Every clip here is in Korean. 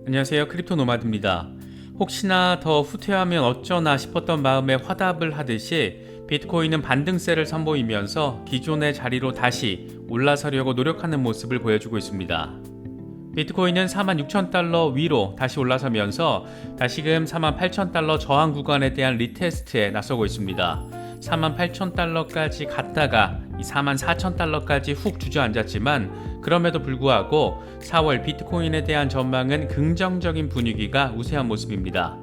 안녕하세요. 크립토 노마드입니다. 혹시나 더 후퇴하면 어쩌나 싶었던 마음에 화답을 하듯이 비트코인은 반등세를 선보이면서 기존의 자리로 다시 올라서려고 노력하는 모습을 보여주고 있습니다. 비트코인은 46,000달러 위로 다시 올라서면서 다시금 48,000달러 저항 구간에 대한 리테스트에 나서고 있습니다. 48,000달러까지 갔다가 44,000달러까지 훅 주저앉았지만 그럼에도 불구하고 4월 비트코인에 대한 전망은 긍정적인 분위기가 우세한 모습입니다.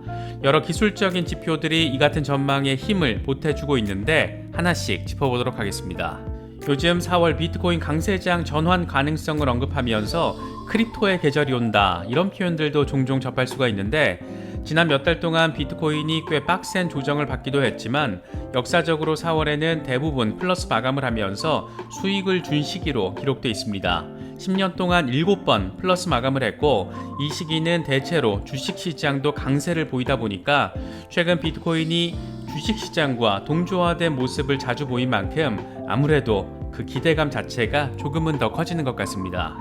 여러 기술적인 지표들이 이 같은 전망에 힘을 보태주고 있는데 하나씩 짚어보도록 하겠습니다. 요즘 4월 비트코인 강세장 전환 가능성을 언급하면서 크립토의 계절이 온다 이런 표현들도 종종 접할 수가 있는데 지난 몇 달 동안 비트코인이 꽤 빡센 조정을 받기도 했지만 역사적으로 4월에는 대부분 플러스 마감을 하면서 수익을 준 시기로 기록되어 있습니다. 10년 동안 7번 플러스 마감을 했고 이 시기는 대체로 주식시장도 강세를 보이다 보니까 최근 비트코인이 주식시장과 동조화된 모습을 자주 보인 만큼 아무래도 그 기대감 자체가 조금은 더 커지는 것 같습니다.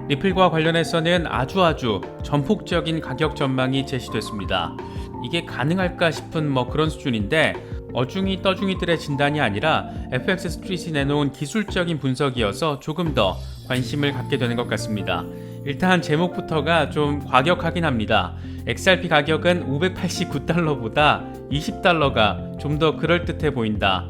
리플과 관련해서는 아주 전폭적인 가격 전망이 제시됐습니다. 이게 가능할까 싶은 그런 수준인데 어중이 떠중이들의 진단이 아니라 FX 스트릿이 내놓은 기술적인 분석이어서 조금 더 관심을 갖게 되는 것 같습니다. 일단 제목부터가 좀 과격하긴 합니다. XRP 가격은 589달러보다 20달러가 좀 더 그럴듯해 보인다.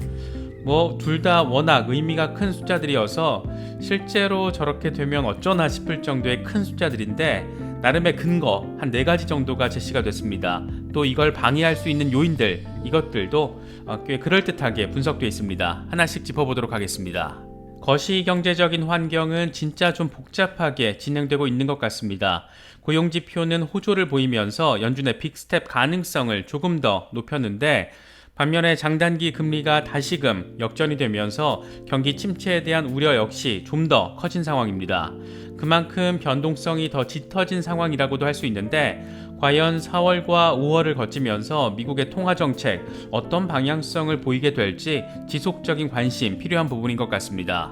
둘 다 워낙 의미가 큰 숫자들이어서 실제로 저렇게 되면 어쩌나 싶을 정도의 큰 숫자들인데 나름의 근거 한 4가지 정도가 제시가 됐습니다. 또 이걸 방해할 수 있는 요인들 이것들도 꽤 그럴듯하게 분석되어 있습니다. 하나씩 짚어보도록 하겠습니다. 거시경제적인 환경은 진짜 좀 복잡하게 진행되고 있는 것 같습니다. 고용지표는 호조를 보이면서 연준의 빅스텝 가능성을 조금 더 높였는데 반면에 장단기 금리가 다시금 역전이 되면서 경기 침체에 대한 우려 역시 좀 더 커진 상황입니다. 그만큼 변동성이 더 짙어진 상황이라고도 할 수 있는데 과연 4월과 5월을 거치면서 미국의 통화정책 어떤 방향성을 보이게 될지 지속적인 관심 필요한 부분인 것 같습니다.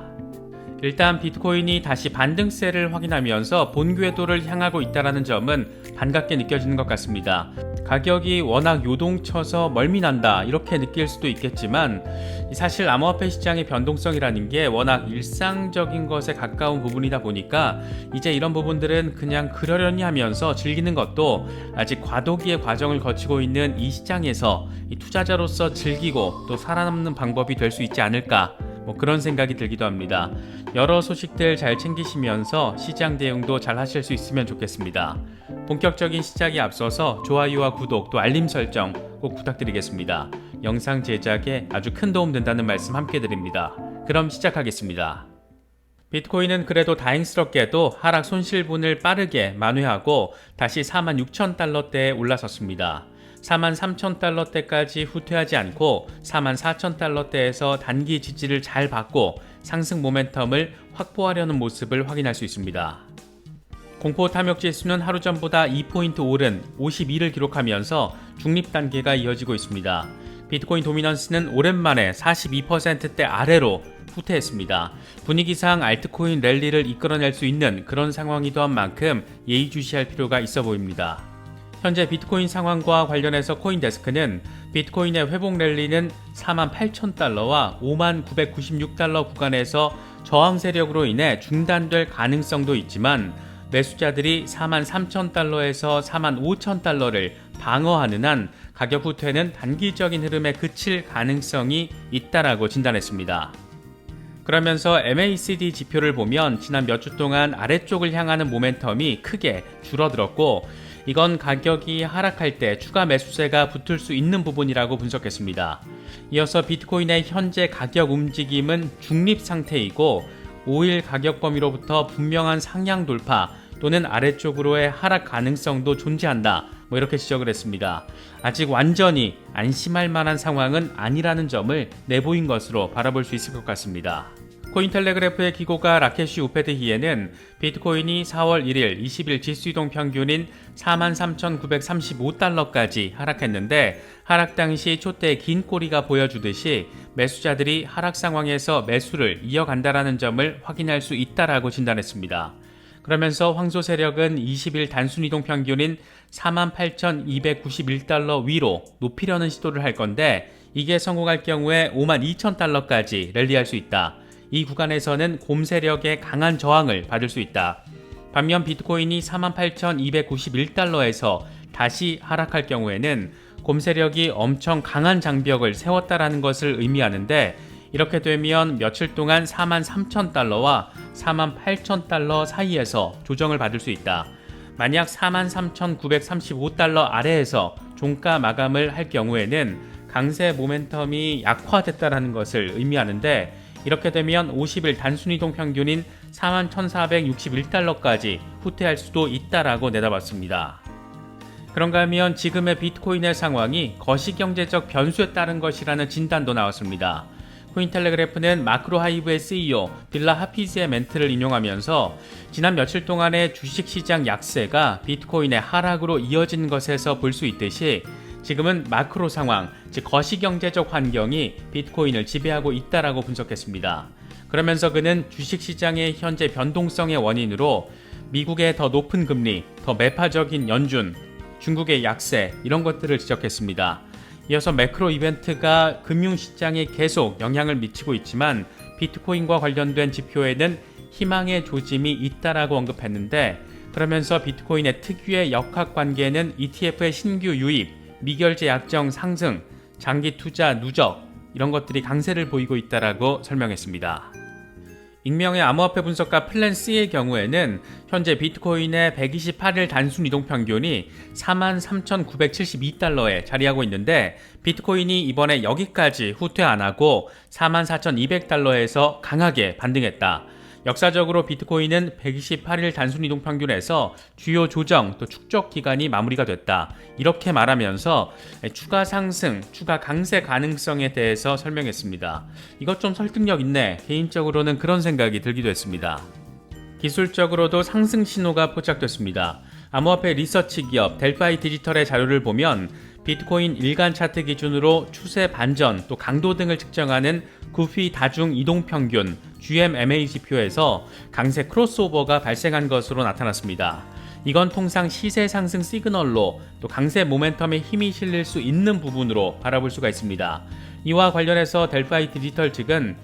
일단 비트코인이 다시 반등세를 확인하면서 본 궤도를 향하고 있다는 점은 반갑게 느껴지는 것 같습니다. 가격이 워낙 요동쳐서 멀미난다 이렇게 느낄 수도 있겠지만 사실 암호화폐 시장의 변동성이라는 게 워낙 일상적인 것에 가까운 부분이다 보니까 이제 이런 부분들은 그냥 그러려니 하면서 즐기는 것도 아직 과도기의 과정을 거치고 있는 이 시장에서 이 투자자로서 즐기고 또 살아남는 방법이 될 수 있지 않을까 그런 생각이 들기도 합니다. 여러 소식들 잘 챙기시면서 시장 대응도 잘 하실 수 있으면 좋겠습니다. 본격적인 시작에 앞서서 좋아요와 구독 또 알림 설정 꼭 부탁드리겠습니다. 영상 제작에 아주 큰 도움 된다는 말씀 함께 드립니다. 그럼 시작하겠습니다. 비트코인은 그래도 다행스럽게도 하락 손실분을 빠르게 만회하고 다시 46,000달러대에 올라섰습니다. 43,000달러대까지 후퇴하지 않고 44,000달러대에서 단기 지지를 잘 받고 상승 모멘텀을 확보하려는 모습을 확인할 수 있습니다. 공포 탐욕 지수는 하루 전보다 2포인트 오른 52를 기록하면서 중립 단계가 이어지고 있습니다. 비트코인 도미넌스는 오랜만에 42%대 아래로 후퇴했습니다. 분위기상 알트코인 랠리를 이끌어낼 수 있는 그런 상황이던 만큼 예의주시할 필요가 있어 보입니다. 현재 비트코인 상황과 관련해서 코인데스크는 비트코인의 회복 랠리는 48,000달러와 5996달러 구간에서 저항 세력으로 인해 중단될 가능성도 있지만 매수자들이 43,000달러에서 45,000달러를 방어하는 한 가격 후퇴는 단기적인 흐름에 그칠 가능성이 있다라고 진단했습니다. 그러면서 MACD 지표를 보면 지난 몇 주 동안 아래쪽을 향하는 모멘텀이 크게 줄어들었고 이건 가격이 하락할 때 추가 매수세가 붙을 수 있는 부분이라고 분석했습니다. 이어서 비트코인의 현재 가격 움직임은 중립 상태이고 5일 가격 범위로부터 분명한 상향 돌파 또는 아래쪽으로의 하락 가능성도 존재한다. 이렇게 지적을 했습니다. 아직 완전히 안심할 만한 상황은 아니라는 점을 내보인 것으로 바라볼 수 있을 것 같습니다. 코인텔레그래프의 기고가 라케시 우페드히에는 비트코인이 4월 1일 20일 지수이동 평균인 43,935달러까지 하락했는데 하락 당시 촛대의 긴 꼬리가 보여주듯이 매수자들이 하락 상황에서 매수를 이어간다라는 점을 확인할 수 있다라고 진단했습니다. 그러면서 황소 세력은 20일 단순 이동 평균인 48,291달러 위로 높이려는 시도를 할 건데 이게 성공할 경우에 52,000달러까지 랠리할 수 있다. 이 구간에서는 곰 세력의 강한 저항을 받을 수 있다. 반면 비트코인이 48,291달러에서 다시 하락할 경우에는 곰 세력이 엄청 강한 장벽을 세웠다라는 것을 의미하는데 이렇게 되면 며칠 동안 43,000달러와 48,000달러 사이에서 조정을 받을 수 있다. 만약 43,935달러 아래에서 종가 마감을 할 경우에는 강세 모멘텀이 약화됐다라는 것을 의미하는데 이렇게 되면 50일 단순 이동 평균인 41,461달러까지 후퇴할 수도 있다라고 내다봤습니다. 그런가 하면 지금의 비트코인의 상황이 거시경제적 변수에 따른 것이라는 진단도 나왔습니다. 코인텔레그래프는 마크로하이브의 CEO 빌라 하피즈의 멘트를 인용하면서 지난 며칠 동안의 주식시장 약세가 비트코인의 하락으로 이어진 것에서 볼 수 있듯이 지금은 마크로 상황, 즉 거시경제적 환경이 비트코인을 지배하고 있다라고 분석했습니다. 그러면서 그는 주식시장의 현재 변동성의 원인으로 미국의 더 높은 금리, 더 매파적인 연준, 중국의 약세 이런 것들을 지적했습니다. 이어서 매크로 이벤트가 금융시장에 계속 영향을 미치고 있지만 비트코인과 관련된 지표에는 희망의 조짐이 있다라고 언급했는데 그러면서 비트코인의 특유의 역학관계는 ETF의 신규 유입, 미결제 약정 상승, 장기 투자 누적 이런 것들이 강세를 보이고 있다라고 설명했습니다. 익명의 암호화폐 분석가 플랜C의 경우에는 현재 비트코인의 128일 단순 이동 평균이 43,972달러에 자리하고 있는데 비트코인이 이번에 여기까지 후퇴 안 하고 44,200달러에서 강하게 반등했다. 역사적으로 비트코인은 128일 단순 이동 평균에서 주요 조정 또 축적 기간이 마무리가 됐다. 이렇게 말하면서 추가 상승, 추가 강세 가능성에 대해서 설명했습니다. 이것 좀 설득력 있네. 개인적으로는 그런 생각이 들기도 했습니다. 기술적으로도 상승 신호가 포착됐습니다. 암호화폐 리서치 기업 델파이 디지털의 자료를 보면 비트코인 일간 차트 기준으로 추세 반전 또 강도 등을 측정하는 구피 다중 이동 평균 GMMA 지표에서 강세 크로스오버가 발생한 것으로 나타났습니다. 이건 통상 시세 상승 시그널로 또 강세 모멘텀에 힘이 실릴 수 있는 부분으로 바라볼 수가 있습니다. 이와 관련해서 델파이 디지털 측은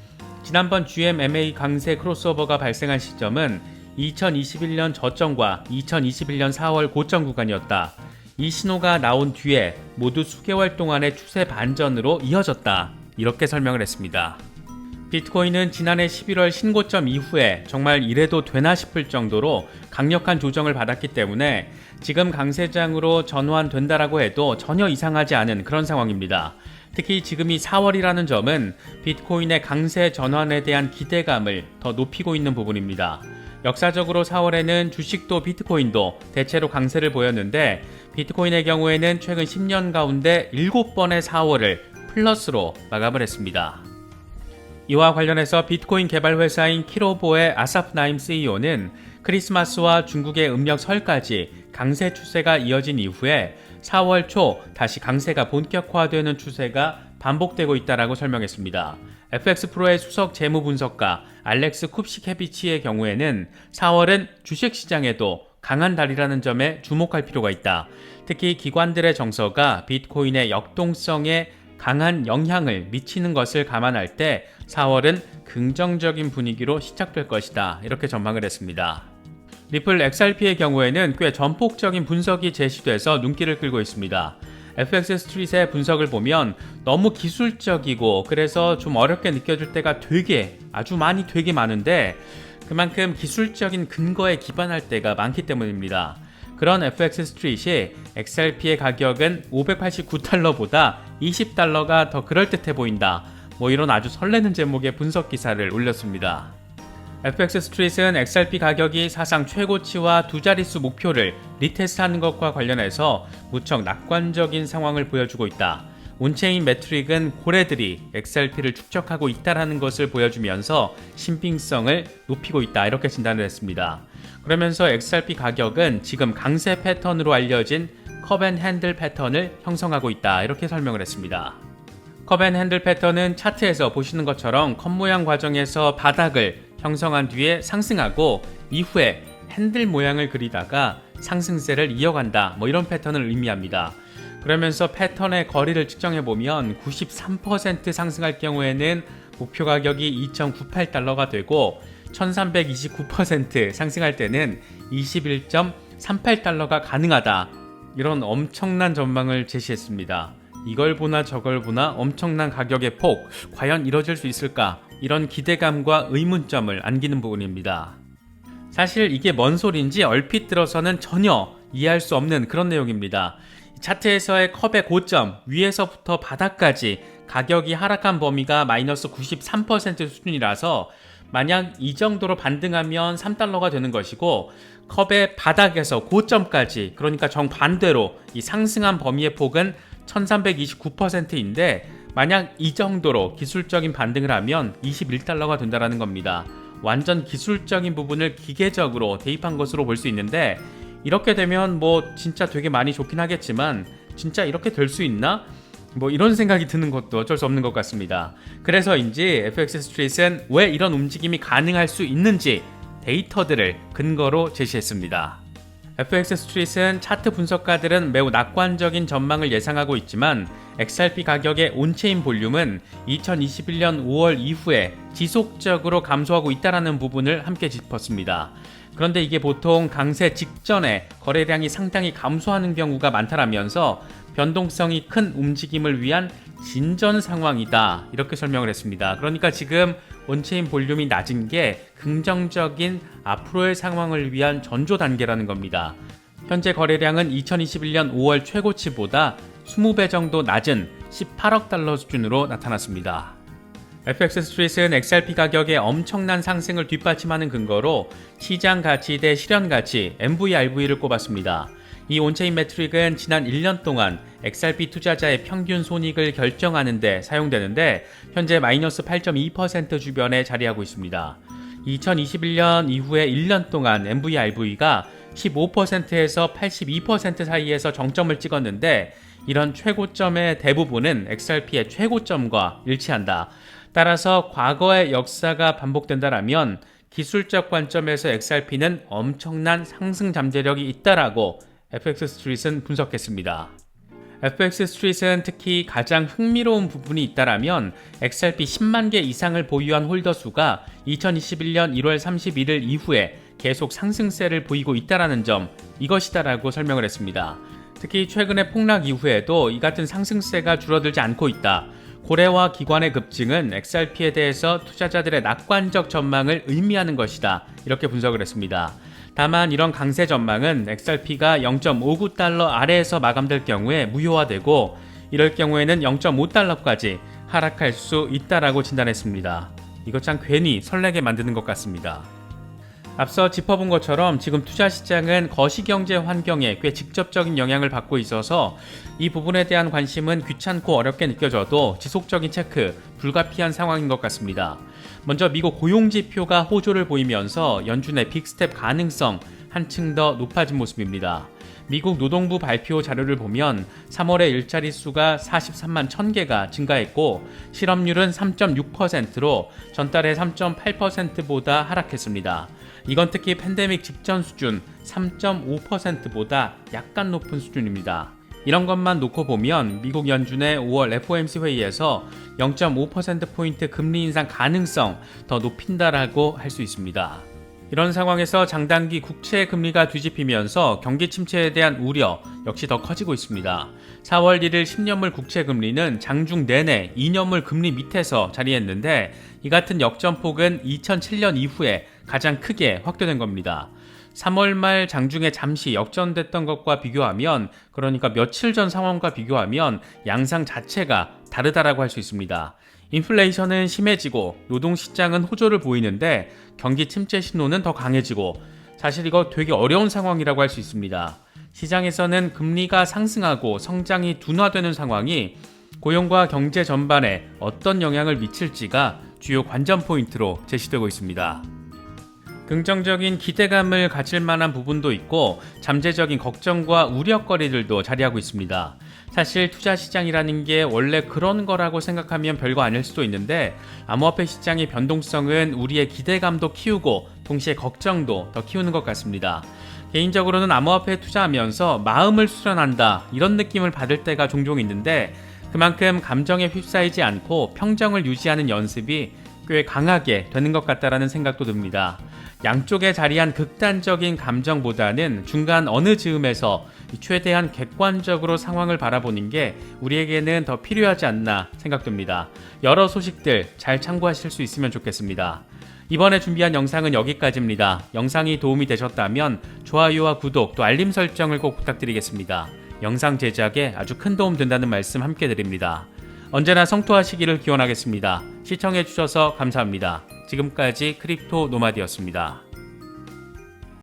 지난번 GMMA 강세 크로스오버가 발생한 시점은 2021년 저점과 2021년 4월 고점 구간이었다. 이 신호가 나온 뒤에 모두 수개월 동안의 추세 반전으로 이어졌다. 이렇게 설명을 했습니다. 비트코인은 지난해 11월 신고점 이후에 정말 이래도 되나 싶을 정도로 강력한 조정을 받았기 때문에 지금 강세장으로 전환된다라고 해도 전혀 이상하지 않은 그런 상황입니다. 특히 지금이 4월이라는 점은 비트코인의 강세 전환에 대한 기대감을 더 높이고 있는 부분입니다. 역사적으로 4월에는 주식도 비트코인도 대체로 강세를 보였는데 비트코인의 경우에는 최근 10년 가운데 7번의 4월을 플러스로 마감을 했습니다. 이와 관련해서 비트코인 개발 회사인 키로보의 아사프 나임 CEO는 크리스마스와 중국의 음력 설까지 강세 추세가 이어진 이후에 4월 초 다시 강세가 본격화되는 추세가 반복되고 있다라고 설명했습니다. FX 프로의 수석 재무 분석가 알렉스 쿱시케비치의 경우에는 4월은 주식시장에도 강한 달이라는 점에 주목할 필요가 있다. 특히 기관들의 정서가 비트코인의 역동성에 강한 영향을 미치는 것을 감안할 때 4월은 긍정적인 분위기로 시작될 것이다. 이렇게 전망을 했습니다. 리플 XRP의 경우에는 꽤 전폭적인 분석이 제시돼서 눈길을 끌고 있습니다. FX 스트릿의 분석을 보면 너무 기술적이고 그래서 좀 어렵게 느껴질 때가 아주 되게 많은데 그만큼 기술적인 근거에 기반할 때가 많기 때문입니다. 그런 FX 스트릿이 XRP의 가격은 589달러보다 20달러가 더 그럴듯해 보인다. 이런 아주 설레는 제목의 분석 기사를 올렸습니다. FX 스트릿은 XRP 가격이 사상 최고치와 두 자릿수 목표를 리테스트하는 것과 관련해서 무척 낙관적인 상황을 보여주고 있다. 온체인 매트릭은 고래들이 XRP를 축적하고 있다는 것을 보여주면서 신빙성을 높이고 있다. 이렇게 진단을 했습니다. 그러면서 XRP 가격은 지금 강세 패턴으로 알려진 컵앤핸들 패턴을 형성하고 있다. 이렇게 설명을 했습니다. 컵앤핸들 패턴은 차트에서 보시는 것처럼 컵 모양 과정에서 바닥을 형성한 뒤에 상승하고 이후에 핸들 모양을 그리다가 상승세를 이어간다, 뭐 이런 패턴을 의미합니다. 그러면서 패턴의 거리를 측정해보면 93% 상승할 경우에는 목표 가격이 2.98달러가 되고 1329% 상승할 때는 21.38달러가 가능하다, 이런 엄청난 전망을 제시했습니다. 이걸 보나 저걸 보나 엄청난 가격의 폭, 과연 이뤄질 수 있을까, 이런 기대감과 의문점을 안기는 부분입니다. 사실 이게 뭔 소린지 얼핏 들어서는 전혀 이해할 수 없는 그런 내용입니다. 차트에서의 컵의 고점, 위에서부터 바닥까지 가격이 하락한 범위가 마이너스 93% 수준이라서 만약 이 정도로 반등하면 3달러가 되는 것이고, 컵의 바닥에서 고점까지, 그러니까 정반대로 이 상승한 범위의 폭은 1329%인데 만약 이 정도로 기술적인 반등을 하면 21달러가 된다는 겁니다. 완전 기술적인 부분을 기계적으로 대입한 것으로 볼 수 있는데, 이렇게 되면 뭐 진짜 되게 많이 좋긴 하겠지만 진짜 이렇게 될 수 있나? 뭐 이런 생각이 드는 것도 어쩔 수 없는 것 같습니다. 그래서인지 FX 스트릿은 왜 이런 움직임이 가능할 수 있는지 데이터들을 근거로 제시했습니다. FX 스트릿은 차트 분석가들은 매우 낙관적인 전망을 예상하고 있지만 XRP 가격의 온체인 볼륨은 2021년 5월 이후에 지속적으로 감소하고 있다는 부분을 함께 짚었습니다. 그런데 이게 보통 강세 직전에 거래량이 상당히 감소하는 경우가 많다라면서 변동성이 큰 움직임을 위한 진전 상황이다, 이렇게 설명을 했습니다. 그러니까 지금 온체인 볼륨이 낮은 게 긍정적인 앞으로의 상황을 위한 전조 단계라는 겁니다. 현재 거래량은 2021년 5월 최고치보다 20배 정도 낮은 18억 달러 수준으로 나타났습니다. FX 스트릿은 XRP 가격의 엄청난 상승을 뒷받침하는 근거로 시장 가치 대 실현 가치 MVRV를 꼽았습니다. 이 온체인 매트릭은 지난 1년 동안 XRP 투자자의 평균 손익을 결정하는 데 사용되는데 현재 마이너스 8.2% 주변에 자리하고 있습니다. 2021년 이후에 1년 동안 MVRV가 15%에서 82% 사이에서 정점을 찍었는데 이런 최고점의 대부분은 XRP의 최고점과 일치한다. 따라서 과거의 역사가 반복된다라면 기술적 관점에서 XRP는 엄청난 상승 잠재력이 있다라고 FX 스트릿은 분석했습니다. FX 스트릿은 특히 가장 흥미로운 부분이 있다라면 XRP 10만 개 이상을 보유한 홀더 수가 2021년 1월 31일 이후에 계속 상승세를 보이고 있다라는 점, 이것이다라고 설명을 했습니다. 특히 최근의 폭락 이후에도 이 같은 상승세가 줄어들지 않고 있다. 고래와 기관의 급증은 XRP에 대해서 투자자들의 낙관적 전망을 의미하는 것이다, 이렇게 분석을 했습니다. 다만 이런 강세 전망은 XRP가 0.59달러 아래에서 마감될 경우에 무효화되고 이럴 경우에는 0.5달러까지 하락할 수 있다라고 진단했습니다. 이거 참 괜히 설레게 만드는 것 같습니다. 앞서 짚어본 것처럼 지금 투자 시장은 거시경제 환경에 꽤 직접적인 영향을 받고 있어서 이 부분에 대한 관심은 귀찮고 어렵게 느껴져도 지속적인 체크, 불가피한 상황인 것 같습니다. 먼저 미국 고용지표가 호조를 보이면서 연준의 빅스텝 가능성 한층 더 높아진 모습입니다. 미국 노동부 발표 자료를 보면 3월에 일자리 수가 43만 1000개가 증가했고 실업률은 3.6%로 전달의 3.8%보다 하락했습니다. 이건 특히 팬데믹 직전 수준 3.5%보다 약간 높은 수준입니다. 이런 것만 놓고 보면 미국 연준의 5월 FOMC 회의에서 0.5%포인트 금리 인상 가능성 더 높인다라고 할 수 있습니다. 이런 상황에서 장단기 국채 금리가 뒤집히면서 경기 침체에 대한 우려 역시 더 커지고 있습니다. 4월 1일 10년물 국채 금리는 장중 내내 2년물 금리 밑에서 자리했는데 이 같은 역전폭은 2007년 이후에 가장 크게 확대된 겁니다. 3월 말 장중에 잠시 역전됐던 것과 비교하면, 그러니까 며칠 전 상황과 비교하면 양상 자체가 다르다라고 할 수 있습니다. 인플레이션은 심해지고 노동시장은 호조를 보이는데 경기 침체 신호는 더 강해지고, 사실 이거 되게 어려운 상황이라고 할 수 있습니다. 시장에서는 금리가 상승하고 성장이 둔화되는 상황이 고용과 경제 전반에 어떤 영향을 미칠지가 주요 관전 포인트로 제시되고 있습니다. 긍정적인 기대감을 가질 만한 부분도 있고 잠재적인 걱정과 우려거리들도 자리하고 있습니다. 사실 투자 시장이라는 게 원래 그런 거라고 생각하면 별거 아닐 수도 있는데 암호화폐 시장의 변동성은 우리의 기대감도 키우고 동시에 걱정도 더 키우는 것 같습니다. 개인적으로는 암호화폐에 투자하면서 마음을 수련한다 이런 느낌을 받을 때가 종종 있는데 그만큼 감정에 휩싸이지 않고 평정을 유지하는 연습이 꽤 강하게 되는 것 같다라는 생각도 듭니다. 양쪽에 자리한 극단적인 감정보다는 중간 어느 즈음에서 최대한 객관적으로 상황을 바라보는 게 우리에게는 더 필요하지 않나 생각됩니다. 여러 소식들 잘 참고하실 수 있으면 좋겠습니다. 이번에 준비한 영상은 여기까지입니다. 영상이 도움이 되셨다면 좋아요와 구독 또 알림 설정을 꼭 부탁드리겠습니다. 영상 제작에 아주 큰 도움 된다는 말씀 함께 드립니다. 언제나 성토하시기를 기원하겠습니다. 시청해주셔서 감사합니다. 지금까지 크립토 노마디였습니다.